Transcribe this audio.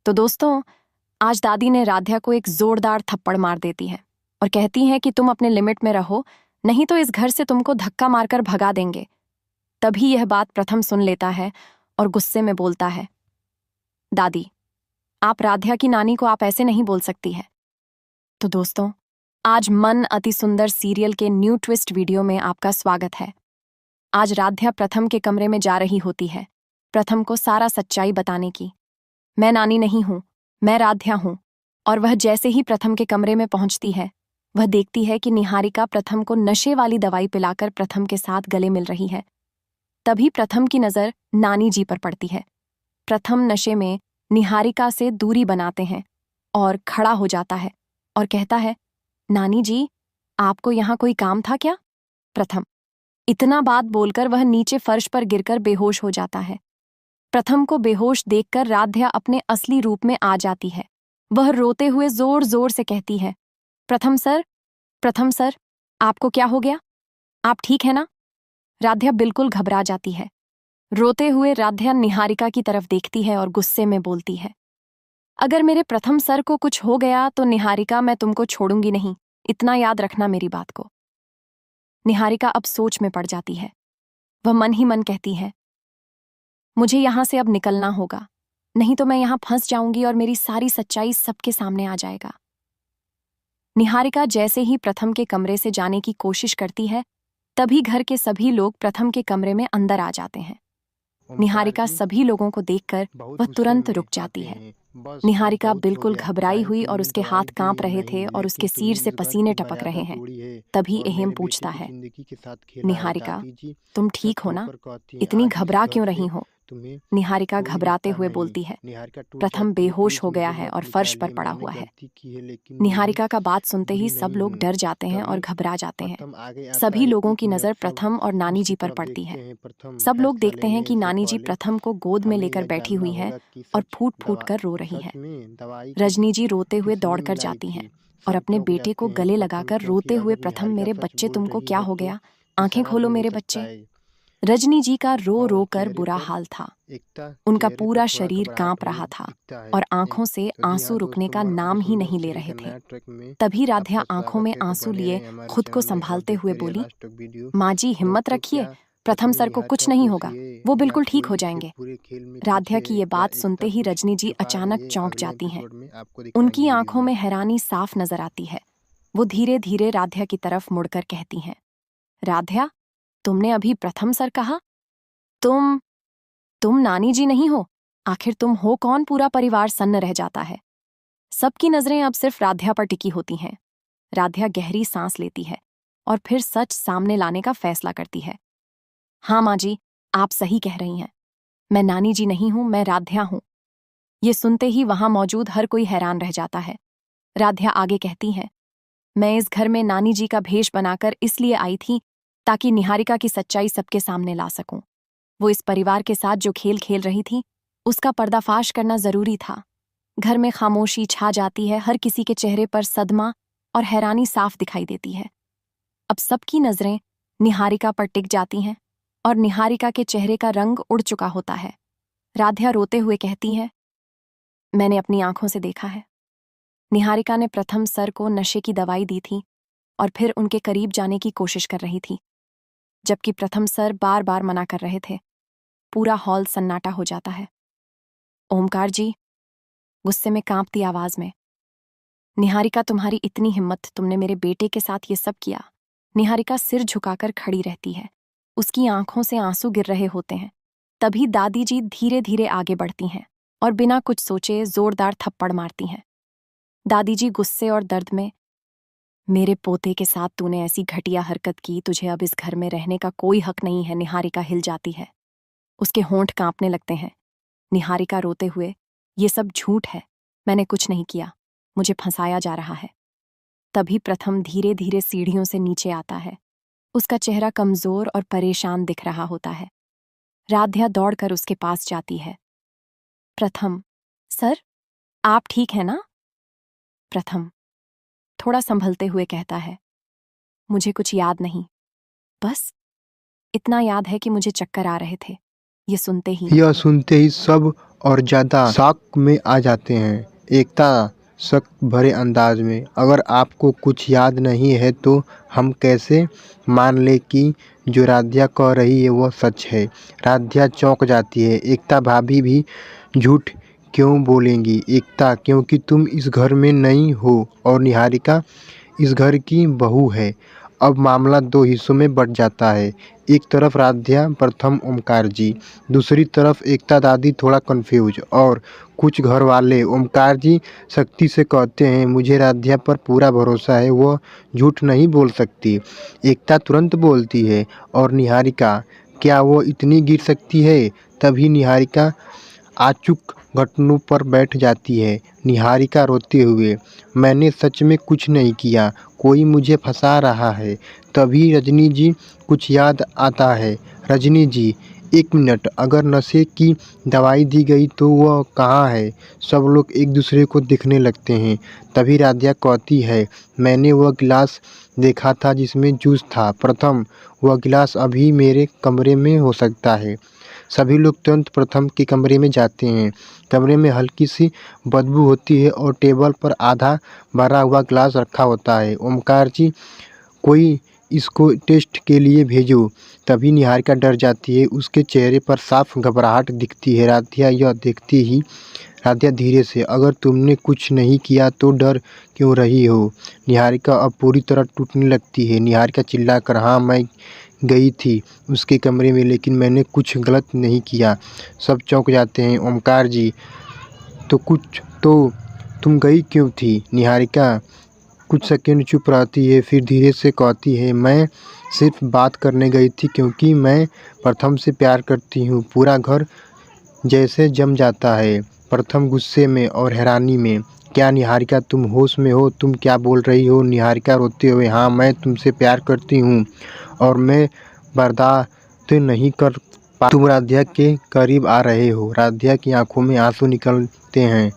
तो दोस्तों, आज दादी ने राध्या को एक जोरदार थप्पड़ मार देती है और कहती है कि तुम अपने लिमिट में रहो, नहीं तो इस घर से तुमको धक्का मारकर भगा देंगे। तभी यह बात प्रथम सुन लेता है और गुस्से में बोलता है, दादी, आप राध्या की नानी को आप ऐसे नहीं बोल सकती है। तो दोस्तों, आज मन अति सुंदर सीरियल के न्यू ट्विस्ट वीडियो में आपका स्वागत है। आज राध्या प्रथम के कमरे में जा रही होती है, प्रथम को सारा सच्चाई बताने की। मैं नानी नहीं हूं, मैं राध्या हूं। और वह जैसे ही प्रथम के कमरे में पहुंचती है, वह देखती है कि निहारिका प्रथम को नशे वाली दवाई पिलाकर प्रथम के साथ गले मिल रही है। तभी प्रथम की नजर नानी जी पर पड़ती है। प्रथम नशे में निहारिका से दूरी बनाते हैं और खड़ा हो जाता है और कहता है, नानी जी, आपको यहां कोई काम था क्या? प्रथम इतना बात बोलकर वह नीचे फर्श पर गिरकर बेहोश हो जाता है। प्रथम को बेहोश देखकर राध्या अपने असली रूप में आ जाती है। वह रोते हुए जोर जोर से कहती है, प्रथम सर, आपको क्या हो गया? आप ठीक है ना? राध्या बिल्कुल घबरा जाती है। रोते हुए राध्या निहारिका की तरफ देखती है और गुस्से में बोलती है, अगर मेरे प्रथम सर को कुछ हो गया तो निहारिका, मैं तुमको छोड़ूंगी नहीं, इतना याद रखना मेरी बात को। निहारिका अब सोच में पड़ जाती है। वह मन ही मन कहती है, मुझे यहां से अब निकलना होगा, नहीं तो मैं यहां फंस जाऊंगी और मेरी सारी सच्चाई सबके सामने आ जाएगा। निहारिका जैसे ही प्रथम के कमरे से जाने की कोशिश करती है, तभी घर के सभी लोग प्रथम के कमरे में अंदर आ जाते हैं। निहारिका सभी लोगों को देखकर वह तुरंत रुक जाती है। निहारिका बिल्कुल घबराई हुई और उसके हाथ कांप रहे थे और उसके सिर से पसीने टपक रहे हैं। तभी एहेम पूछता है, निहारिका, तुम ठीक हो ना? इतनी घबरा क्यों रही हो? निहारिका घबराते हुए बोलती है, प्रथम बेहोश हो गया है और फर्श पर पड़ा हुआ है। निहारिका का बात सुनते ही सब लोग डर जाते हैं और घबरा जाते हैं। सभी लोगों की नजर प्रथम और नानी जी पर पड़ती है। सब लोग देखते हैं कि नानी जी प्रथम को गोद में लेकर बैठी हुई है और फूट फूट कर रो रही है। रजनी जी रोते हुए दौड़कर जाती हैं और अपने बेटे को गले लगाकर रोते हुए, प्रथम मेरे बच्चे, तुमको क्या हो गया? आंखें खोलो मेरे बच्चे। रजनी जी का रो रो कर बुरा हाल था। उनका पूरा शरीर कांप रहा था और आंखों से आंसू रुकने का नाम ही नहीं ले रहे थे। तभी राध्या आंखों में आंसू लिए खुद को संभालते हुए बोली, माँ जी, हिम्मत रखिए, प्रथम सर को कुछ नहीं होगा, वो बिल्कुल ठीक हो जाएंगे। राध्या की ये बात सुनते ही रजनी जी अचानक चौंक जाती हैं। उनकी आंखों में हैरानी साफ नजर आती है। वो धीरे धीरे राध्या की तरफ मुड़कर कहती हैं, राध्या, तुमने अभी प्रथम सर कहा? तुम नानी जी नहीं हो? आखिर तुम हो कौन? पूरा परिवार सन्न रह जाता है। सबकी नजरें अब सिर्फ राध्या पर टिकी होती हैं। राध्या गहरी सांस लेती है और फिर सच सामने लाने का फैसला करती है। हाँ माँ जी, आप सही कह रही हैं। मैं नानी जी नहीं हूं, मैं राध्या हूं। ये सुनते ही वहां मौजूद हर कोई हैरान रह जाता है। राध्या आगे कहती है, मैं इस घर में नानी जी का भेष बनाकर इसलिए आई थी ताकि निहारिका की सच्चाई सबके सामने ला सकूं। वो इस परिवार के साथ जो खेल खेल रही थी, उसका पर्दाफाश करना जरूरी था। घर में खामोशी छा जाती है, हर किसी के चेहरे पर सदमा और हैरानी साफ दिखाई देती है। अब सबकी नजरें निहारिका पर टिक जाती हैं और निहारिका के चेहरे का रंग उड़ चुका होता है। राध्या रोते हुए कहती है, मैंने अपनी आंखों से देखा है। निहारिका ने प्रथम सर को नशे की दवाई दी थी और फिर उनके करीब जाने की कोशिश कर रही थी, जबकि प्रथम सर बार बार मना कर रहे थे। पूरा हॉल सन्नाटा हो जाता है। ओमकार जी, गुस्से में कांपती आवाज में, निहारिका, तुम्हारी इतनी हिम्मत, तुमने मेरे बेटे के साथ ये सब किया। निहारिका सिर झुकाकर खड़ी रहती है। उसकी आंखों से आंसू गिर रहे होते हैं। तभी दादी जी धीरे धीरे आगे बढ़ती हैं और बिना कुछ सोचे जोरदार थप्पड़ मारती हैं। दादी जी गुस्से और दर्द में, मेरे पोते के साथ तूने ऐसी घटिया हरकत की, तुझे अब इस घर में रहने का कोई हक नहीं है। निहारिका हिल जाती है, उसके होंठ कांपने लगते हैं। निहारिका रोते हुए, ये सब झूठ है, मैंने कुछ नहीं किया, मुझे फंसाया जा रहा है। तभी प्रथम धीरे धीरे सीढ़ियों से नीचे आता है। उसका चेहरा कमजोर और परेशान दिख रहा होता है। राध्या दौड़कर उसके पास जाती है। प्रथम, सर, आप ठीक है ना? प्रथम थोड़ा संभलते हुए कहता है, मुझे कुछ याद नहीं, बस इतना याद है कि मुझे चक्कर आ रहे थे। यह सुनते ही सब और ज़्यादा शॉक में आ जाते हैं। एकता शक भरे अंदाज में, अगर आपको कुछ याद नहीं है तो हम कैसे मान लें कि जो राध्या कह रही है वो सच है। राध्या चौंक जाती है। एकता भाभी भी झूठ क्यों बोलेंगी एकता, क्योंकि तुम इस घर में नई हो और निहारिका इस घर की बहू है। अब मामला दो हिस्सों में बँट जाता है। एक तरफ राध्या, प्रथम ओमकार जी, दूसरी तरफ एकता दादी थोड़ा कन्फ्यूज। और कुछ घर वाले ओमकार जी सख्ती से कहते हैं, मुझे राध्या पर पूरा भरोसा है, वह झूठ नहीं बोल सकती। एकता तुरंत बोलती है, और निहारिका, क्या वो इतनी गिर सकती है? तभी निहारिका आचुक घुटनों पर बैठ जाती है। निहारिका रोते हुए, मैंने सच में कुछ नहीं किया, कोई मुझे फंसा रहा है। तभी रजनी जी कुछ याद आता है। रजनी जी, एक मिनट, अगर नशे की दवाई दी गई तो वह कहाँ है? सब लोग एक दूसरे को देखने लगते हैं। तभी राध्या कहती है, मैंने वह गिलास देखा था जिसमें जूस था। प्रथम, वह गिलास अभी मेरे कमरे में हो सकता है। सभी लोग तुरंत प्रथम के कमरे में जाते हैं। कमरे में हल्की सी बदबू होती है और टेबल पर आधा भरा हुआ गिलास रखा होता है। ओमकार जी, कोई इसको टेस्ट के लिए भेजो। तभी निहारिका डर जाती है, उसके चेहरे पर साफ घबराहट दिखती है। राध्या यह देखती ही राध्या धीरे से, अगर तुमने कुछ नहीं किया तो डर क्यों रही हो? निहारिका अब पूरी तरह टूटने लगती है। निहारिका चिल्लाकर, हाँ, मैं गई थी उसके कमरे में, लेकिन मैंने कुछ गलत नहीं किया। सब चौंक जाते हैं। ओमकार जी, तो तुम गई क्यों थी? निहारिका कुछ सेकंड चुप रहती है, फिर धीरे से कहती है, मैं सिर्फ बात करने गई थी, क्योंकि मैं प्रथम से प्यार करती हूँ। पूरा घर जैसे जम जाता है। प्रथम गुस्से में और हैरानी में, क्या निहारिका तुम होश में हो? तुम क्या बोल रही हो? निहारिका रोते हुए, हाँ, मैं तुमसे प्यार करती हूँ और मैं बर्दाश्त नहीं कर पा। तुम राध्या के करीब आ रहे हो। राध्या की आंखों में आंसू निकलते हैं।